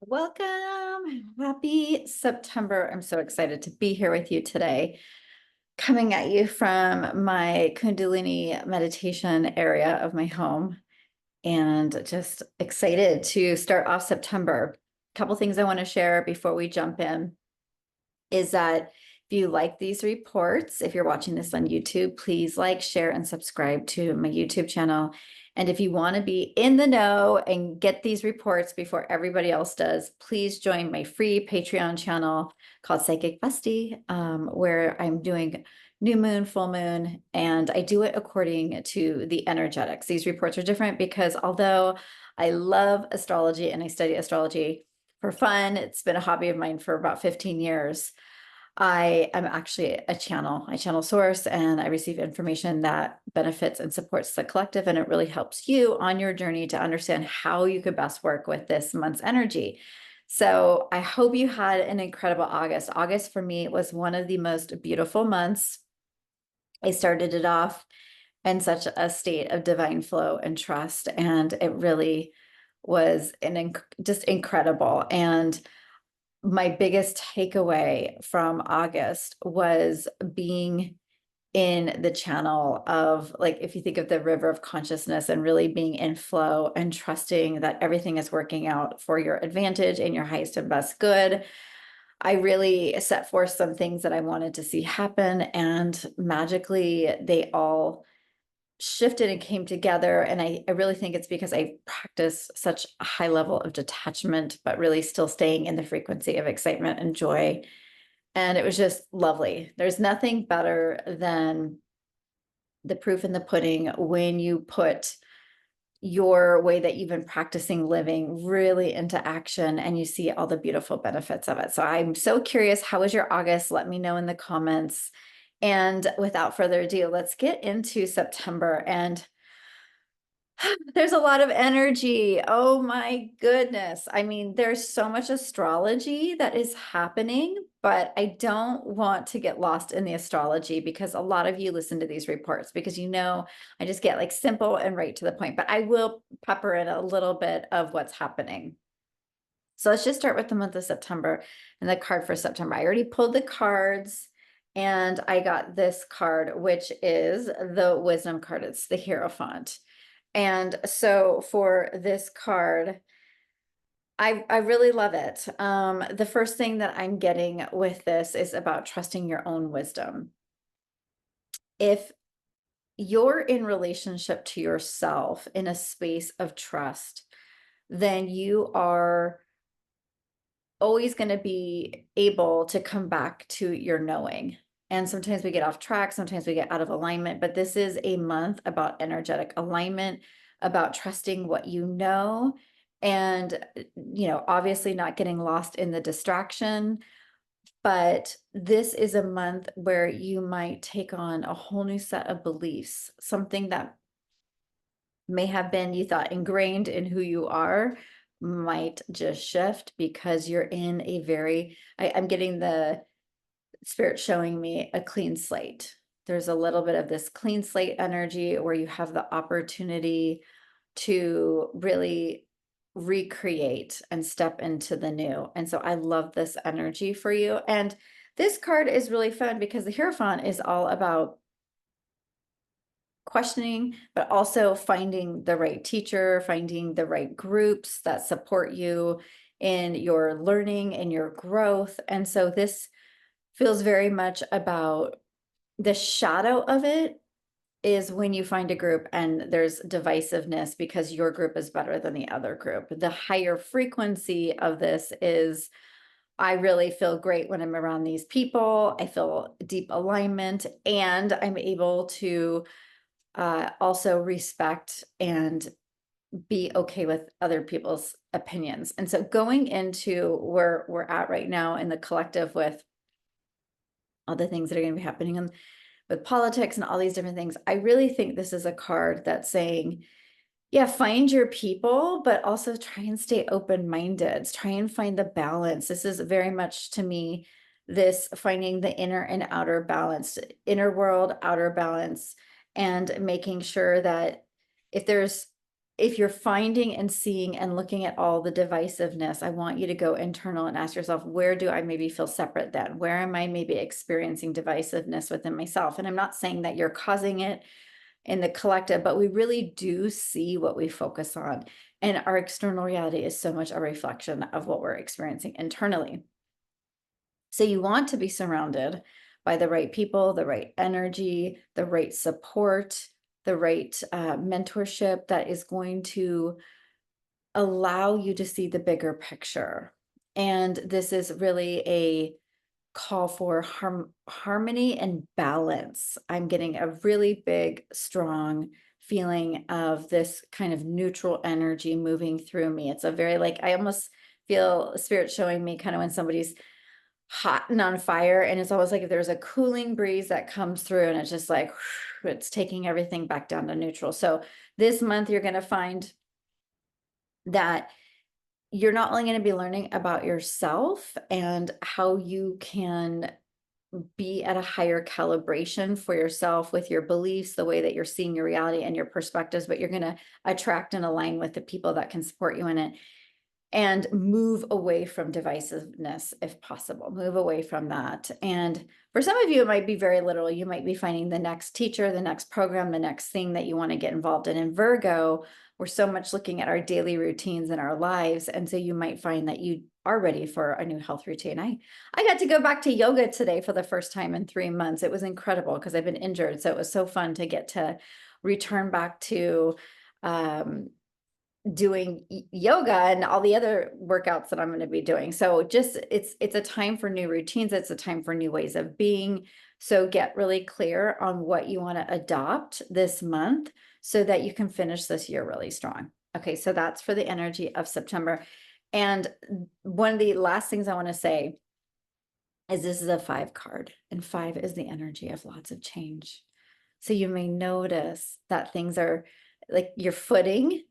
Welcome. Happy September. I'm so excited to be here with you today, coming at you from my Kundalini meditation area of my home, and just excited to start off September. A couple things I want to share before we jump in is that if you like these reports, if you're watching this on YouTube, please like, share, and subscribe to my YouTube channel. And if you want to be in the know and get these reports before everybody else does, please join my free Patreon channel called Psychic Bestie, where I'm doing new moon, full moon, and I do it according to the energetics. These reports are different because although I love astrology and I study astrology for fun, it's been a hobby of mine for about 15 years. I am actually a channel. I channel source and I receive information that benefits and supports the collective, and it really helps you on your journey to understand how you could best work with this month's energy. So I hope you had an incredible August. August for me was one of the most beautiful months. I started it off in such a state of divine flow and trust, and it really was just incredible. And my biggest takeaway from August was being in the channel of, like, if you think of the river of consciousness and really being in flow and trusting that everything is working out for your advantage and your highest and best good. I really set forth some things that I wanted to see happen, and magically they all shifted and came together. And I really think it's because I practice such a high level of detachment, but really still staying in the frequency of excitement and joy. And it was just lovely. There's nothing better than the proof in the pudding when you put your way that you've been practicing living really into action and you see all the beautiful benefits of it. So I'm so curious, how was your August? Let me know in the comments. And without further ado, let's get into September. And there's a lot of energy. Oh my goodness. I mean, there's so much astrology that is happening, but I don't want to get lost in the astrology because a lot of you listen to these reports because I just get like simple and right to the point, but I will pepper in a little bit of what's happening. So let's just start with the month of September and the card for September. I already pulled the cards and I got this card, which is the wisdom card. It's the Hierophant. And so for this card, I really love it. The first thing that I'm getting with this is about trusting your own wisdom. If you're in relationship to yourself in a space of trust, then you are always going to be able to come back to your knowing. And sometimes we get off track, sometimes we get out of alignment, but this is a month about energetic alignment, about trusting what you know, and obviously not getting lost in the distraction. But this is a month where you might take on a whole new set of beliefs, something that may have been, you thought, ingrained in who you are, might just shift because you're in a I'm getting the spirit showing me a clean slate. There's a little bit of this clean slate energy where you have the opportunity to really recreate and step into the new. And so I love this energy for you. And this card is really fun because the Hierophant is all about questioning, but also finding the right teacher, finding the right groups that support you in your learning and your growth. And so this feels very much about the shadow of it is when you find a group and there's divisiveness because your group is better than the other group. The higher frequency of this is, I really feel great when I'm around these people. I feel deep alignment, and I'm able to also respect and be okay with other people's opinions. And so going into where we're at right now in the collective with all the things that are going to be happening with politics and all these different things, I really think this is a card that's saying, yeah, find your people, but also try and stay open-minded. Try and find the balance. This is very much, to me, this finding the inner and outer balance, inner world, outer balance, and making sure that if there's if you're finding and seeing and looking at all the divisiveness, I want you to go internal and ask yourself, where do I maybe feel separate then? Where am I maybe experiencing divisiveness within myself? And I'm not saying that you're causing it in the collective, but we really do see what we focus on. And our external reality is so much a reflection of what we're experiencing internally. So you want to be surrounded by the right people, the right energy, the right support, the right mentorship that is going to allow you to see the bigger picture. And this is really a call for harmony and balance. I'm getting a really big, strong feeling of this kind of neutral energy moving through me. It's a very, like, I almost feel spirit showing me kind of when somebody's hot and on fire, and it's almost like if there's a cooling breeze that comes through and it's just like it's taking everything back down to neutral. So this month you're going to find that you're not only going to be learning about yourself and how you can be at a higher calibration for yourself with your beliefs, the way that you're seeing your reality and your perspectives, but you're going to attract and align with the people that can support you in it. And move away from divisiveness if possible. Move away from that. And for some of you, it might be very literal. You might be finding the next teacher, the next program, the next thing that you want to get involved in. In Virgo, we're so much looking at our daily routines in our lives. And so you might find that you are ready for a new health routine. I got to go back to yoga today for the first time in 3 months. It was incredible because I've been injured. So it was so fun to get to return back to doing yoga and all the other workouts that I'm going to be doing. So just it's a time for new routines. It's a time for new ways of being. So get really clear on what you want to adopt this month so that you can finish this year really strong. Okay, so that's for the energy of September. And one of the last things I want to say is this is a 5 card, and 5 is the energy of lots of change. So you may notice that things are like your footing.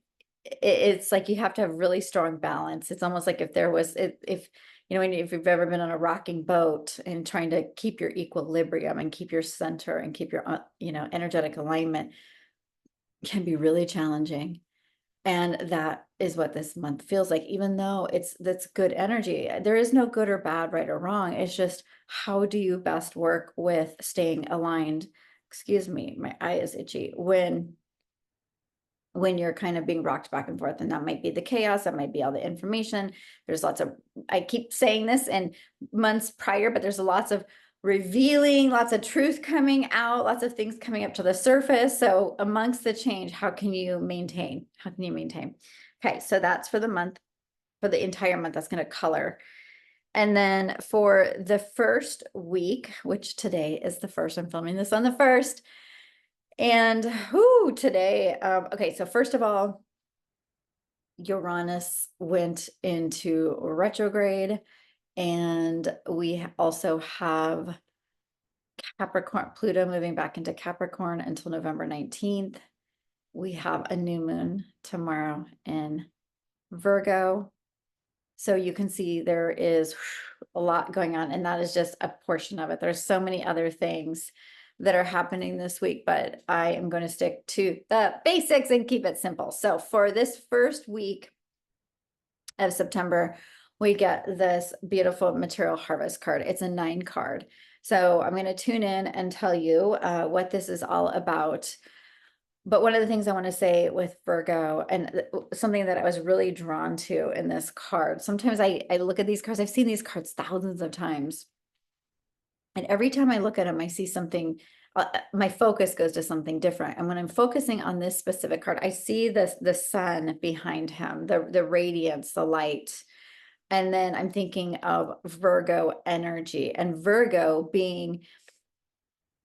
It's like you have to have really strong balance. It's almost like if there was, if you know, if you've ever been on a rocking boat and trying to keep your equilibrium and keep your center and keep your, energetic alignment can be really challenging. And that is what this month feels like, even though that's good energy. There is no good or bad, right or wrong. It's just, how do you best work with staying aligned? Excuse me, my eye is itchy. When you're kind of being rocked back and forth, and that might be the chaos, that might be all the information. There's lots of, I keep saying this in months prior, but there's lots of revealing, lots of truth coming out, lots of things coming up to the surface. So amongst the change, how can you maintain? How can you maintain? Okay, so that's for the month, for the entire month, that's going to color. And then for the first week, which today is the first, I'm filming this on the 1st. And today, okay, so first of all, Uranus went into retrograde, and we also have Capricorn, Pluto moving back into Capricorn until November 19th. We have a new moon tomorrow in Virgo. So you can see there is a lot going on, and that is just a portion of it. There's so many other things that are happening this week, but I am going to stick to the basics and keep it simple. So for this first week of September, we get this beautiful material harvest card. It's a 9 card. So I'm going to tune in and tell you what this is all about. But one of the things I want to say with Virgo, and something that I was really drawn to in this card, sometimes I look at these cards, I've seen these cards thousands of times. And every time I look at them, I see something, my focus goes to something different. And when I'm focusing on this specific card, I see the sun behind him, the radiance, the light. And then I'm thinking of Virgo energy, and Virgo being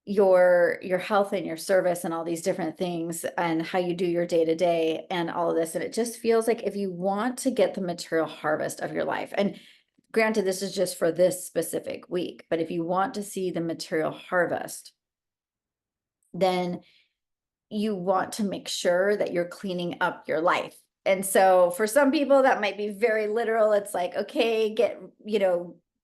your health and your service and all these different things and how you do your day to day and all of this. And it just feels like if you want to get the material harvest of your life, and granted, this is just for this specific week, but if you want to see the material harvest, then you want to make sure that you're cleaning up your life. And so for some people, that might be very literal. It's like, okay,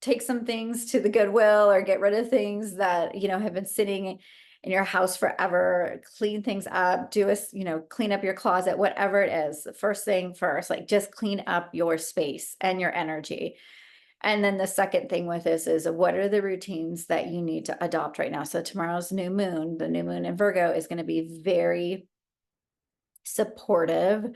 take some things to the Goodwill or get rid of things that, have been sitting in your house forever, clean things up, clean up your closet, whatever it is. The first thing first, like just clean up your space and your energy. And then the second thing with this is, what are the routines that you need to adopt right now? So tomorrow's new moon, the new moon in Virgo, is going to be very supportive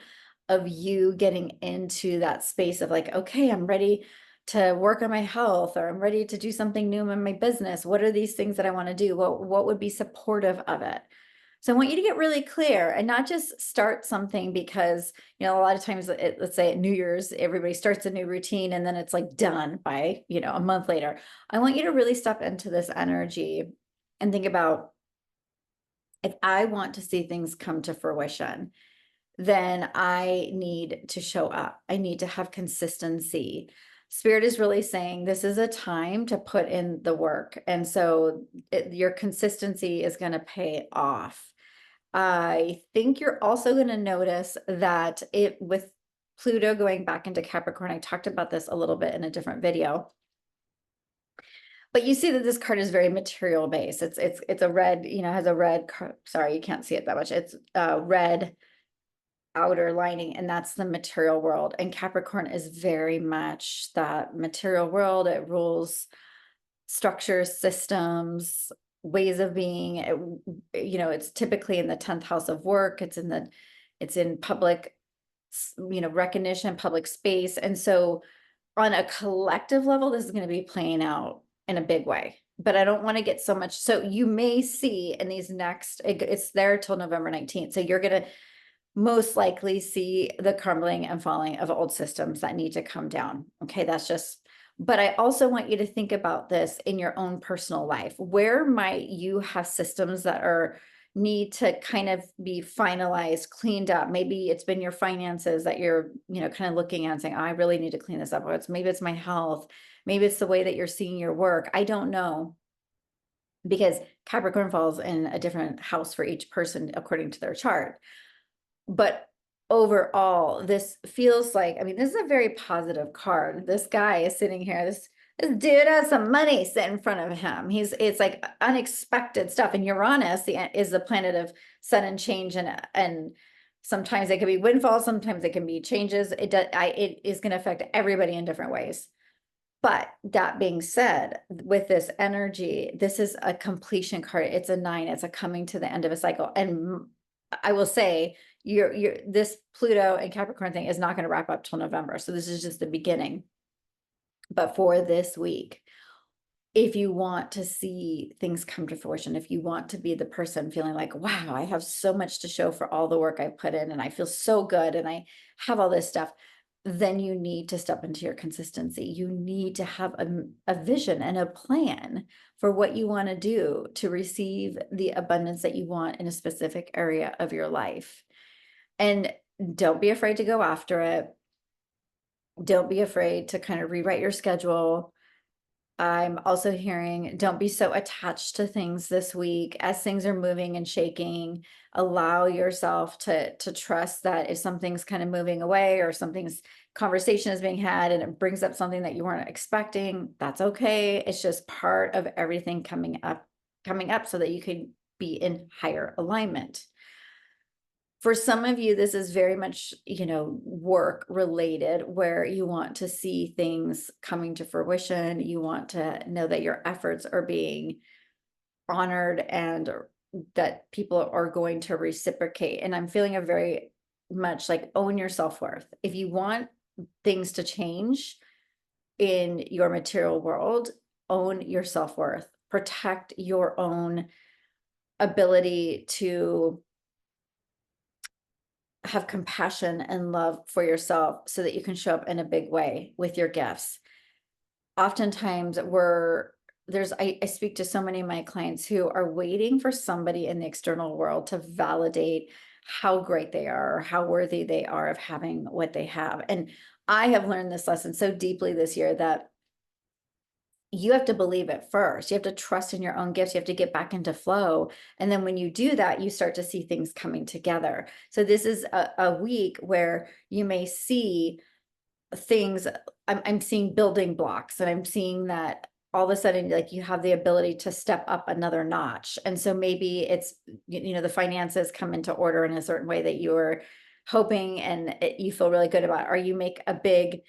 of you getting into that space of like, okay, I'm ready to work on my health, or I'm ready to do something new in my business. What are these things that I want to do? What would be supportive of it? So I want you to get really clear and not just start something because, a lot of times, let's say at New Year's, everybody starts a new routine and then it's like done by, a month later. I want you to really step into this energy and think about, if I want to see things come to fruition, then I need to show up. I need to have consistency. Spirit is really saying this is a time to put in the work. And so your consistency is going to pay off. I think you're also going to notice that with Pluto going back into Capricorn, I talked about this a little bit in a different video. But you see that this card is very material based. It's a red, has a red, sorry, you can't see it that much. It's a red outer lining, and that's the material world. And Capricorn is very much that material world. It rules structures, systems, ways of being. It's typically in the 10th house of work. It's in public, recognition, public space. And so on a collective level, this is going to be playing out in a big way. But I don't want to get so much. So you may see in these it's there till November 19th. So you're going to most likely see the crumbling and falling of old systems that need to come down. Okay, but I also want you to think about this in your own personal life. Where might you have systems that need to kind of be finalized, cleaned up? Maybe it's been your finances that you're, kind of looking at and saying, oh, I really need to clean this up. Or maybe it's my health. Maybe it's the way that you're seeing your work. I don't know, because Capricorn falls in a different house for each person according to their chart. But overall, this feels like, this is a very positive card. This guy is sitting here, this dude has some money sitting in front of him. It's like unexpected stuff. And Uranus is the planet of sudden change, and sometimes it can be windfalls, sometimes it can be changes. It is going to affect everybody in different ways. But that being said, with this energy, this is a completion card. It's a 9. It's a coming to the end of a cycle. And I will say, this Pluto and Capricorn thing is not going to wrap up till November. So this is just the beginning. But for this week, if you want to see things come to fruition, if you want to be the person feeling like, wow, I have so much to show for all the work I put in, and I feel so good, and I have all this stuff, then you need to step into your consistency. You need to have a vision and a plan for what you want to do to receive the abundance that you want in a specific area of your life. And don't be afraid to go after it. Don't be afraid to kind of rewrite your schedule. I'm also hearing, don't be so attached to things this week as things are moving and shaking. Allow yourself to trust that if something's kind of moving away, or something's conversation is being had and it brings up something that you weren't expecting, that's okay. It's just part of everything coming up so that you can be in higher alignment. For some of you, this is very much, work related, where you want to see things coming to fruition. You want to know that your efforts are being honored and that people are going to reciprocate. And I'm feeling a very much like, own your self-worth. If you want things to change in your material world, own your self-worth. Protect your own ability to have compassion and love for yourself so that you can show up in a big way with your gifts. Oftentimes I speak to so many of my clients who are waiting for somebody in the external world to validate how great they are, or how worthy they are of having what they have. And I have learned this lesson so deeply this year that you have to believe it first. You have to trust in your own gifts. You have to get back into flow. And then when you do that, you start to see things coming together. So this is a week where you may see things. I'm seeing building blocks, and I'm seeing that all of a sudden, like, you have the ability to step up another notch. And so maybe it's, the finances come into order in a certain way that you were hoping, and you feel really good about, or you make a big,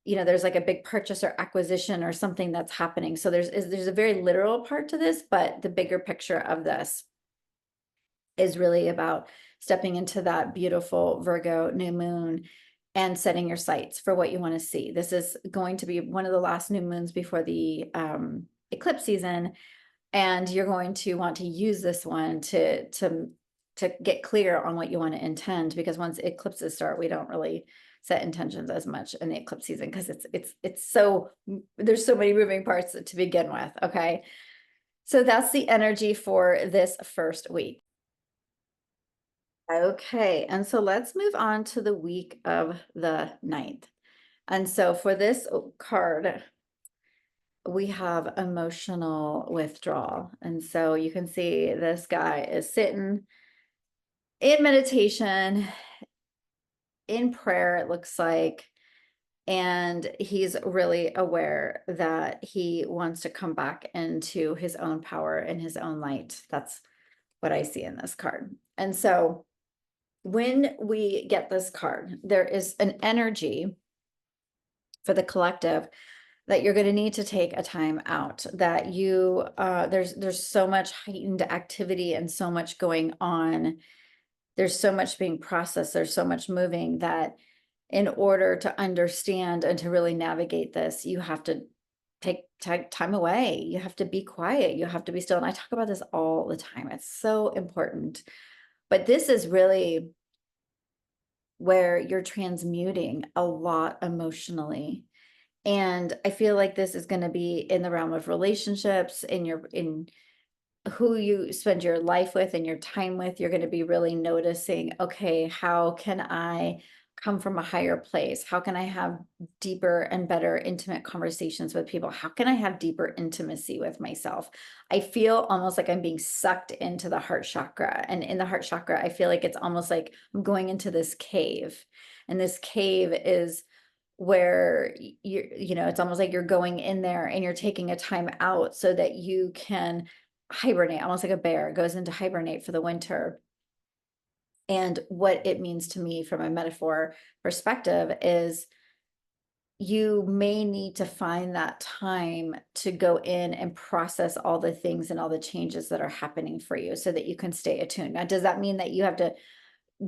there's like a big purchase or acquisition or something that's happening. So there's a very literal part to this, but the bigger picture of this is really about stepping into that beautiful Virgo new moon and setting your sights for what you want to see. This is going to be one of the last new moons before the eclipse season, and you're going to want to use this one to get clear on what you want to intend, because once eclipses start, we don't really set intentions as much in the eclipse season, because it's so, there's so many moving parts to begin with. Okay, so that's the energy for this first week. Okay, and so let's move on to the week of the 9th. And so for this card, we have emotional withdrawal. And so you can see this guy is sitting in meditation, in prayer, it looks like, and he's really aware that he wants to come back into his own power and his own light. That's what I see in this card. And so when we get this card, there is an energy for the collective that you're going to need to take a time out, that you there's so much heightened activity and so much going on. There's so much being processed, there's so much moving, that in order to understand and to really navigate this, you have to take time away. You have to be quiet, you have to be still. And I talk about this all the time. It's so important. But this is really where you're transmuting a lot emotionally. And I feel like this is going to be in the realm of relationships, in who you spend your life with and your time with. You're going to be really noticing, okay, how can I come from a higher place? How can I have deeper and better intimate conversations with people? How can I have deeper intimacy with myself? I feel almost like I'm being sucked into the heart chakra. And in the heart chakra, I feel like it's almost like I'm going into this cave. And this cave is where it's almost like you're going in there and you're taking a time out so that you can hibernate, almost like a bear goes into hibernate for the winter. And what it means to me from a metaphor perspective is you may need to find that time to go in and process all the things and all the changes that are happening for you so that you can stay attuned. Now, does that mean that you have to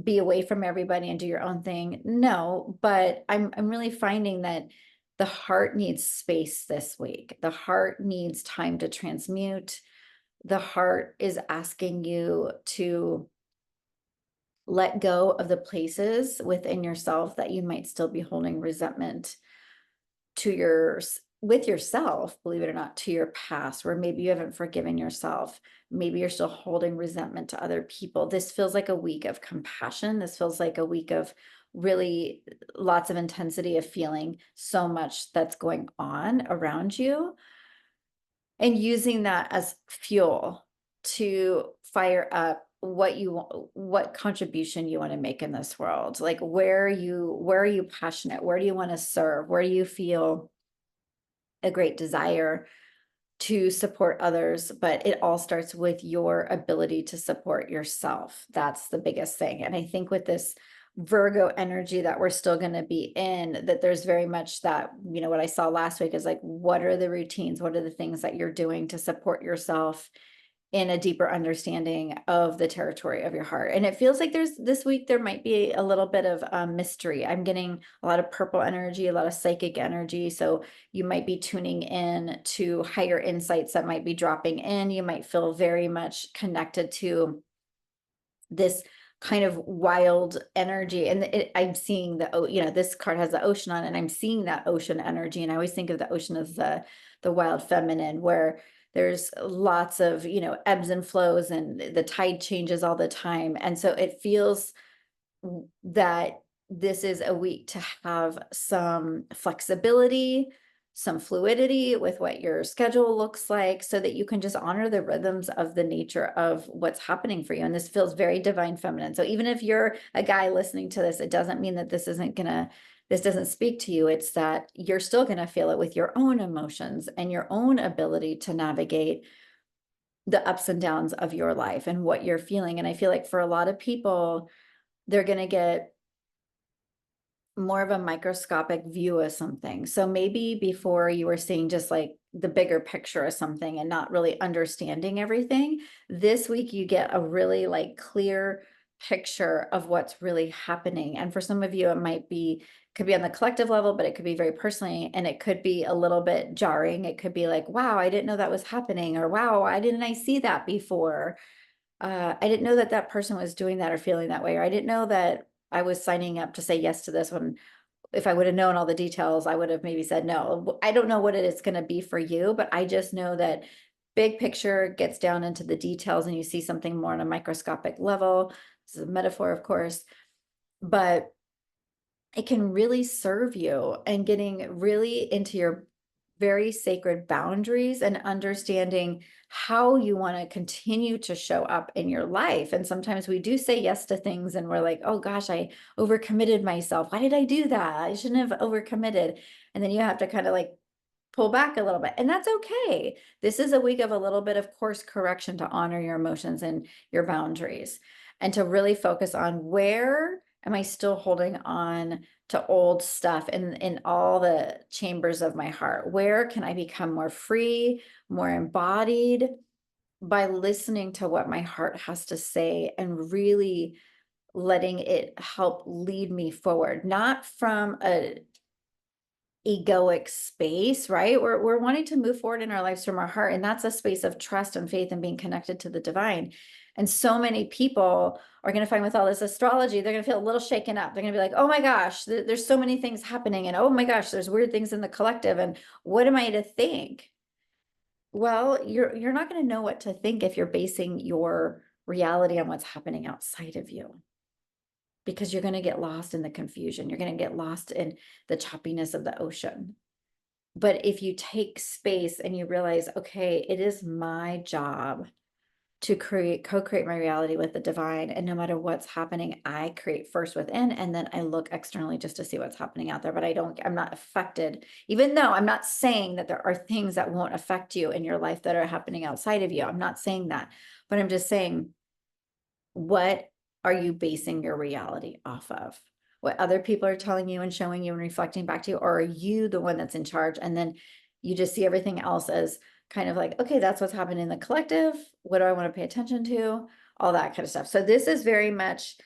be away from everybody and do your own thing? No, but I'm really finding that the heart needs space this week. The heart needs time to transmute. The heart is asking you to let go of the places within yourself that you might still be holding resentment to with yourself, believe it or not, to your past, where maybe you haven't forgiven yourself. Maybe you're still holding resentment to other people. This feels like a week of compassion. This feels like a week of really lots of intensity of feeling so much that's going on around you, and using that as fuel to fire up what contribution you want to make in this world. Like, where are you passionate? Where do you want to serve? Where do you feel a great desire to support others? But it all starts with your ability to support yourself. That's the biggest thing. And I think with this Virgo energy that we're still going to be in, that there's very much that, what I saw last week is like, what are the routines? What are the things that you're doing to support yourself in a deeper understanding of the territory of your heart? And it feels like this week, there might be a little bit of mystery. I'm getting a lot of purple energy, a lot of psychic energy. So you might be tuning in to higher insights that might be dropping in. You might feel very much connected to this kind of wild energy. And I'm seeing this card has the ocean on it, and I'm seeing that ocean energy. And I always think of the ocean as the wild feminine, where there's lots of, ebbs and flows, and the tide changes all the time. And so it feels that this is a week to have some flexibility, some fluidity with what your schedule looks like, so that you can just honor the rhythms of the nature of what's happening for you. And this feels very divine feminine. So even if you're a guy listening to this, it doesn't mean that this this doesn't speak to you. It's that you're still going to feel it with your own emotions and your own ability to navigate the ups and downs of your life and what you're feeling. And I feel like for a lot of people, they're going to get more of a microscopic view of something. So maybe before you were seeing just like the bigger picture of something and not really understanding everything, this week you get a really like clear picture of what's really happening. And for some of you, it might be, could be on the collective level, but it could be very personally, and it could be a little bit jarring. It could be like, wow, I didn't know that was happening, or wow, why didn't I see that before? I didn't know that that person was doing that or feeling that way, or I didn't know that I was signing up to say yes to this one. If I would have known all the details, I would have maybe said no. I don't know what it is going to be for you, but I just know that big picture gets down into the details and you see something more on a microscopic level. This is a metaphor, of course, but it can really serve you and getting really into your very sacred boundaries and understanding how you want to continue to show up in your life. And sometimes we do say yes to things and we're like, oh gosh, I overcommitted myself. Why did I do that? I shouldn't have overcommitted. And then you have to kind of like pull back a little bit. And that's okay. This is a week of a little bit of course correction to honor your emotions and your boundaries and to really focus on where am I still holding on to old stuff in all the chambers of my heart? Where can I become more free, more embodied by listening to what my heart has to say and really letting it help lead me forward, not from a egoic space, right? We're wanting to move forward in our lives from our heart. And that's a space of trust and faith and being connected to the divine. And so many people are going to find with all this astrology, they're going to feel a little shaken up. They're going to be like, oh my gosh, there's so many things happening. And oh my gosh, there's weird things in the collective. And what am I to think? Well, you're not going to know what to think if you're basing your reality on what's happening outside of you, because you're going to get lost in the confusion. You're going to get lost in the choppiness of the ocean. But if you take space and you realize, okay, it is my job to co-create my reality with the divine. And no matter what's happening, I create first within, and then I look externally just to see what's happening out there. But I'm not affected, even though I'm not saying that there are things that won't affect you in your life that are happening outside of you. I'm not saying that, but I'm just saying, what are you basing your reality off of? What other people are telling you and showing you and reflecting back to you? Or are you the one that's in charge? And then you just see everything else as kind of like, okay, that's what's happening in the collective. What do I want to pay attention to? All that kind of stuff. So this is very much,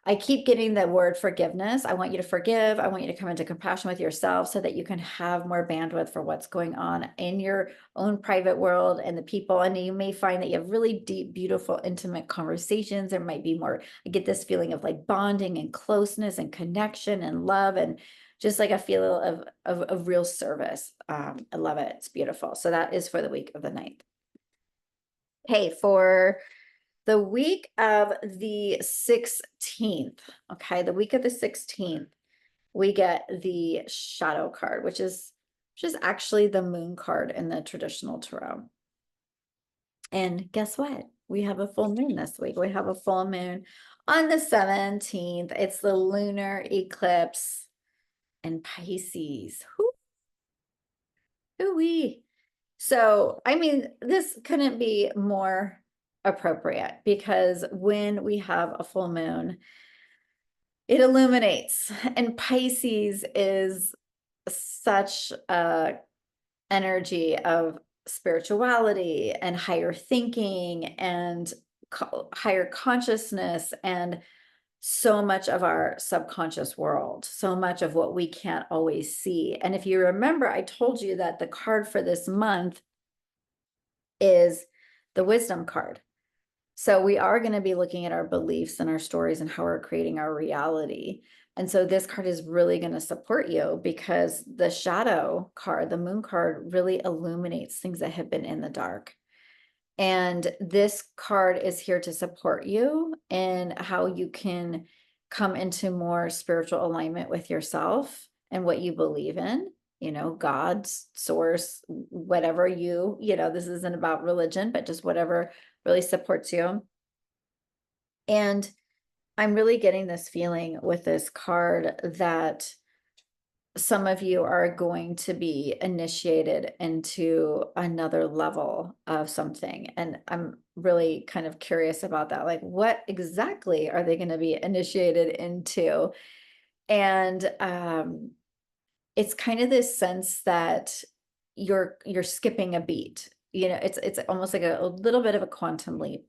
I keep getting the word forgiveness. I want you to forgive. I want you to come into compassion with yourself so that you can have more bandwidth for what's going on in your own private world and the people. And you may find that you have really deep, beautiful, intimate conversations. There might be more, I get this feeling of like bonding and closeness and connection and love and just like a feel of real service. I love it. It's beautiful. So that is for the week of the 9th. Okay, for the week of the 16th, okay, the week of the 16th, we get the shadow card, which is actually the moon card in the traditional tarot. And guess what? We have a full moon this week. We have a full moon on the 17th. It's the lunar eclipse in Pisces. Hoo-wee. So, I mean, this couldn't be more appropriate because when we have a full moon, it illuminates. And Pisces is such a energy of spirituality and higher thinking and higher consciousness and so much of our subconscious world, so much of what we can't always see. And if you remember, I told you that the card for this month is the wisdom card. So we are going to be looking at our beliefs and our stories and how we're creating our reality. And so this card is really going to support you because the shadow card, the moon card, really illuminates things that have been in the dark. And this card is here to support you in how you can come into more spiritual alignment with yourself and what you believe in, God, source, whatever this isn't about religion, but just whatever really supports you. And I'm really getting this feeling with this card that some of you are going to be initiated into another level of something. And I'm really kind of curious about that. Like, what exactly are they going to be initiated into? And it's kind of this sense that you're skipping a beat. It's almost like a little bit of a quantum leap.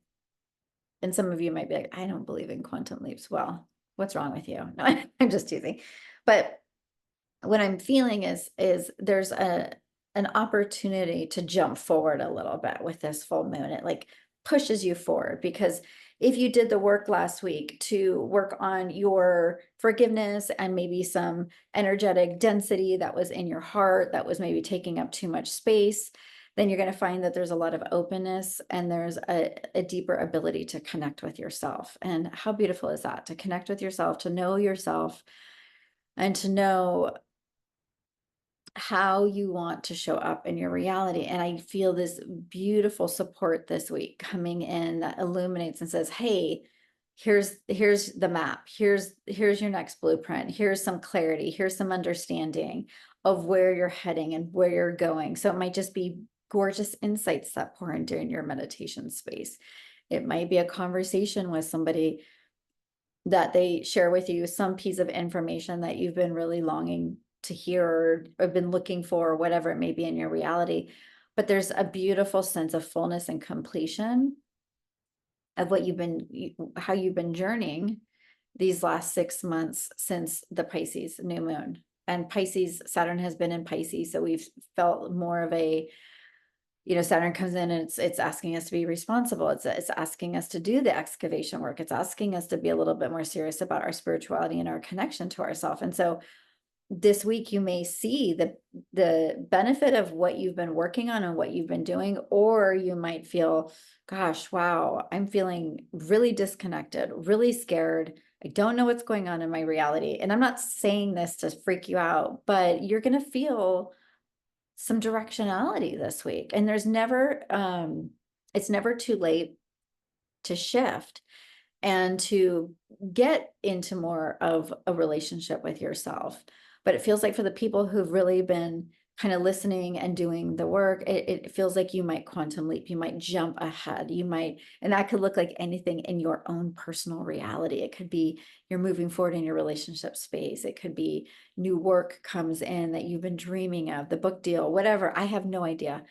And some of you might be like, I don't believe in quantum leaps. Well, what's wrong with you? No, I'm just teasing. But what I'm feeling is there's an opportunity to jump forward a little bit with this full moon. It like pushes you forward, because if you did the work last week to work on your forgiveness and maybe some energetic density that was in your heart that was maybe taking up too much space, then you're going to find that there's a lot of openness and there's a deeper ability to connect with yourself. And how beautiful is that, to connect with yourself, to know yourself, and to know how you want to show up in your reality. And I feel this beautiful support this week coming in that illuminates and says, hey, here's the map. Here's your next blueprint. Here's some clarity. Here's some understanding of where you're heading and where you're going. So it might just be gorgeous insights that pour in during your meditation space. It might be a conversation with somebody that they share with you some piece of information that you've been really longing to hear or been looking for, or whatever it may be in your reality. But there's a beautiful sense of fullness and completion of what how you've been journeying these last 6 months since the Pisces new moon. And Pisces, Saturn has been in Pisces, so we've felt more of a, Saturn comes in and it's asking us to be responsible. It's asking us to do the excavation work. It's asking us to be a little bit more serious about our spirituality and our connection to ourselves. And so this week you may see the benefit of what you've been working on and what you've been doing, or you might feel, gosh, wow, I'm feeling really disconnected, really scared. I don't know what's going on in my reality. And I'm not saying this to freak you out, but you're going to feel some directionality this week. And it's never too late to shift and to get into more of a relationship with yourself. But it feels like for the people who've really been kind of listening and doing the work, it feels like you might quantum leap, you might jump ahead, and that could look like anything in your own personal reality. It could be you're moving forward in your relationship space. It could be new work comes in that you've been dreaming of, the book deal, whatever. I have no idea,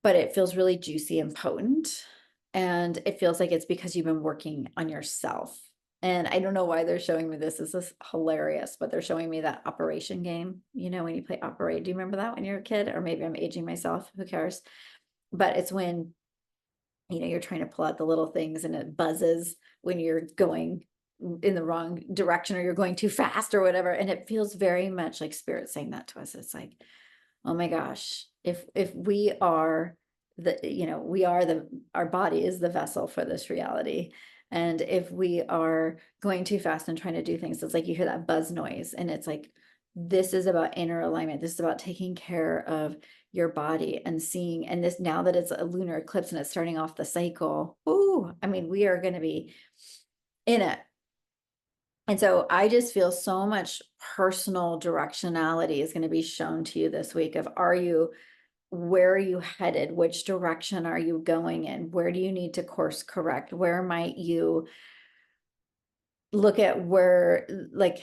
but it feels really juicy and potent. And it feels like it's because you've been working on yourself. And I don't know why they're showing me this. This is hilarious, but they're showing me that Operation game. When you play Operate, do you remember that when you were a kid? Or maybe I'm aging myself, who cares? But it's when, you're trying to pull out the little things and it buzzes when you're going in the wrong direction or you're going too fast or whatever. And it feels very much like Spirit saying that to us. It's like, oh my gosh, if we are our body is the vessel for this reality. And if we are going too fast and trying to do things, it's like you hear that buzz noise, and it's like, this is about inner alignment. This is about taking care of your body and seeing, and this, now that it's a lunar eclipse and it's starting off the cycle, we are going to be in it. And so I just feel so much personal directionality is going to be shown to you this week of, where are you headed? Which direction are you going in? Where do you need to course correct? Where might you look at like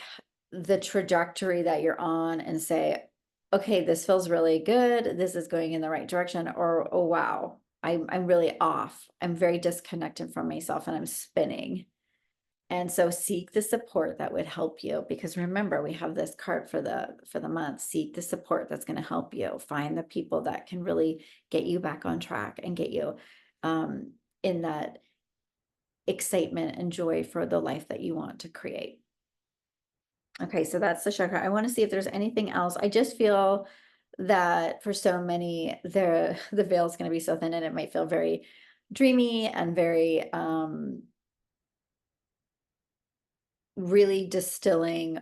the trajectory that you're on and say, okay, this feels really good. This is going in the right direction. Or, oh, wow, I'm really off. I'm very disconnected from myself and I'm spinning. And so seek the support that would help you, because remember, we have this card for the month. Seek the support that's going to help you. Find the people that can really get you back on track and get you in that excitement and joy for the life that you want to create. Okay, so that's the chakra. I want to see if there's anything else. I just feel that for so many, the veil is going to be so thin and it might feel very dreamy and very really distilling.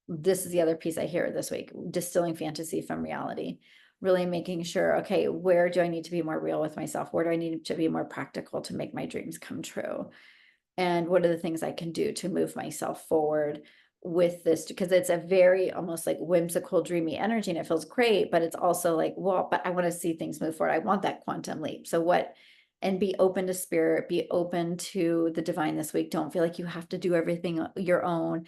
This is the other piece I hear this week, distilling fantasy from reality, really making sure, okay, where do I need to be more real with myself? Where do I need to be more practical to make my dreams come true? And what are the things I can do to move myself forward with this, because it's a very almost like whimsical, dreamy energy, and it feels great, but it's also like, well, but I want to see things move forward. I want that quantum leap. So what, and be open to spirit, be open to the divine this week. Don't feel like you have to do everything your own.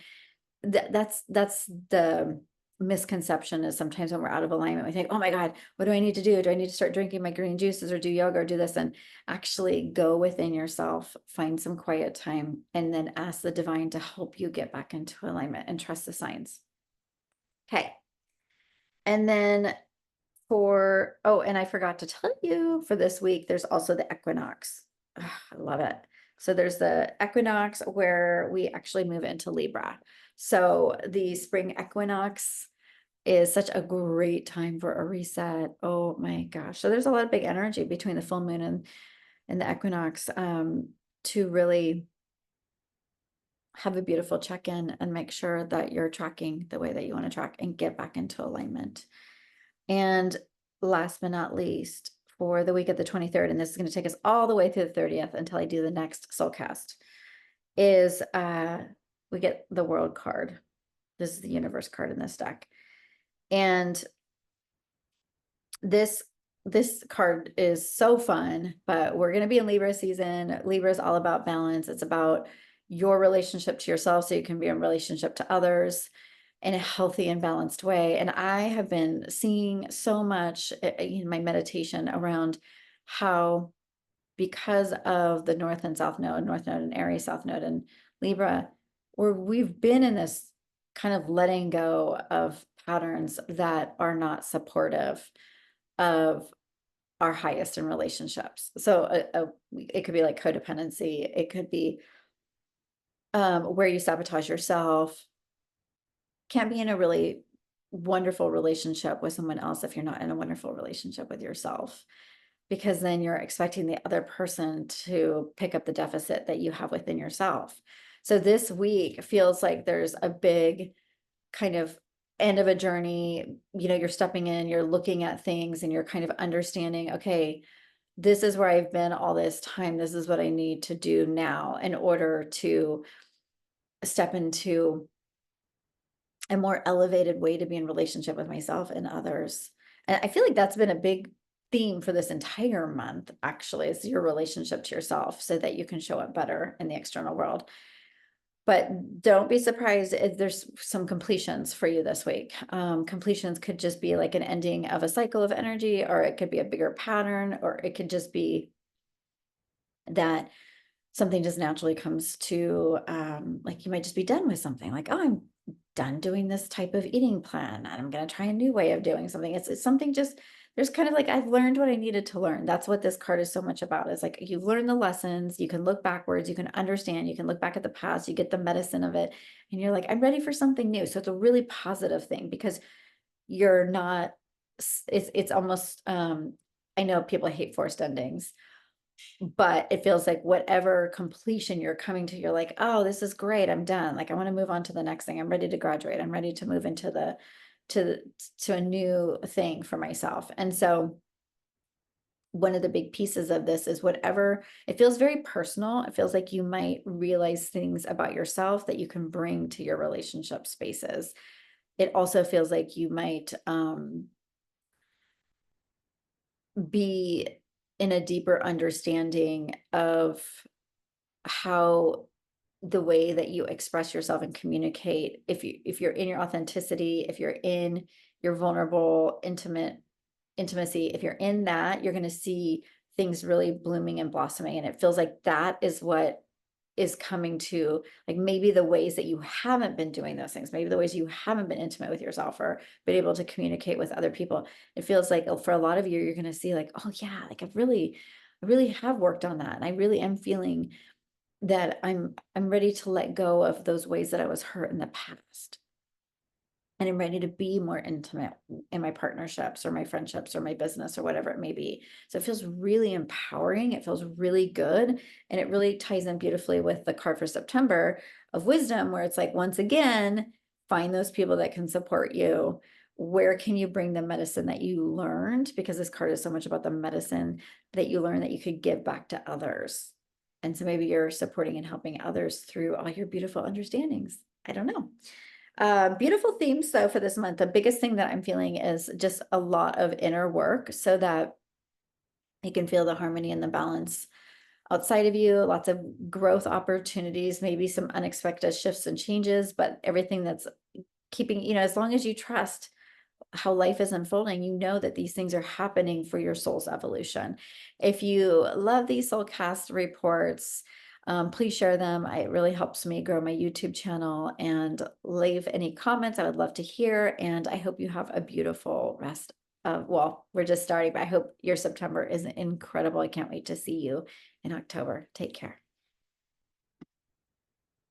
That's the misconception, is sometimes when we're out of alignment, we think, oh my God, what do I need to do? Do I need to start drinking my green juices or do yoga or do this? And actually go within yourself, find some quiet time, and then ask the divine to help you get back into alignment and trust the signs. Okay. And then and I forgot to tell you, for this week, there's also the equinox. Ugh, I love it. So there's the equinox where we actually move into Libra. So the spring equinox is such a great time for a reset. Oh my gosh. So there's a lot of big energy between the full moon and the equinox, to really have a beautiful check-in and make sure that you're tracking the way that you want to track and get back into alignment. And last but not least, for the week of the 23rd, and this is going to take us all the way through the 30th until I do the next Soulcast, is we get the World card. This is the universe card in this deck. And this card is so fun, but we're going to be in Libra season. Libra is all about balance. It's about your relationship to yourself so you can be in relationship to others in a healthy and balanced way. And I have been seeing so much in my meditation around how, because of the North and South Node, North Node and Aries, South Node and Libra, where we've been in this kind of letting go of patterns that are not supportive of our highest in relationships. So it could be like codependency. It could be where you sabotage yourself. Can't be in a really wonderful relationship with someone else if you're not in a wonderful relationship with yourself, because then you're expecting the other person to pick up the deficit that you have within yourself. So this week feels like there's a big kind of end of a journey. You're stepping in, you're looking at things, and you're kind of understanding, okay, this is where I've been all this time. This is what I need to do now in order to step into a more elevated way to be in relationship with myself and others. And I feel like that's been a big theme for this entire month, actually, is your relationship to yourself so that you can show up better in the external world. But don't be surprised if there's some completions for you this week. Completions could just be like an ending of a cycle of energy, or it could be a bigger pattern, or it could just be that something just naturally comes to, like you might just be done with something, like, oh, I'm done doing this type of eating plan, and I'm going to try a new way of doing something. It's something just, there's kind of like, I've learned what I needed to learn. That's what this card is so much about, is like, you learn the lessons, you can look backwards, you can understand, you can look back at the past, you get the medicine of it, and you're like, I'm ready for something new. So it's a really positive thing, because you're not, it's almost, I know people hate forced endings, but it feels like whatever completion you're coming to, you're like, oh, this is great. I'm done. Like, I want to move on to the next thing. I'm ready to graduate. I'm ready to move into to a new thing for myself. And so one of the big pieces of this is, whatever, it feels very personal. It feels like you might realize things about yourself that you can bring to your relationship spaces. It also feels like you might be in a deeper understanding of how the way that you express yourself and communicate, if you're in your authenticity, if you're in your vulnerable, intimacy, if you're in that, you're going to see things really blooming and blossoming. And it feels like that is what is coming to, like, maybe the ways that you haven't been doing those things, maybe the ways you haven't been intimate with yourself or been able to communicate with other people. It feels like, for a lot of you, you're going to see like, oh yeah, like I really have worked on that. And I really am feeling that I'm ready to let go of those ways that I was hurt in the past. And I'm ready to be more intimate in my partnerships or my friendships or my business or whatever it may be. So it feels really empowering. It feels really good. And it really ties in beautifully with the card for September of wisdom, where it's like, once again, find those people that can support you. Where can you bring the medicine that you learned? Because this card is so much about the medicine that you learned that you could give back to others. And so maybe you're supporting and helping others through all your beautiful understandings. I don't know. Beautiful themes though for this month. The biggest thing that I'm feeling is just a lot of inner work so that you can feel the harmony and the balance outside of you, lots of growth opportunities, maybe some unexpected shifts and changes, but everything that's keeping, as long as you trust how life is unfolding, you know that these things are happening for your soul's evolution. If you love these Soulcast reports, please share them. It really helps me grow my YouTube channel, and leave any comments. I would love to hear. And I hope you have a beautiful rest of, well, we're just starting, but I hope your September is incredible. I can't wait to see you in October. Take care.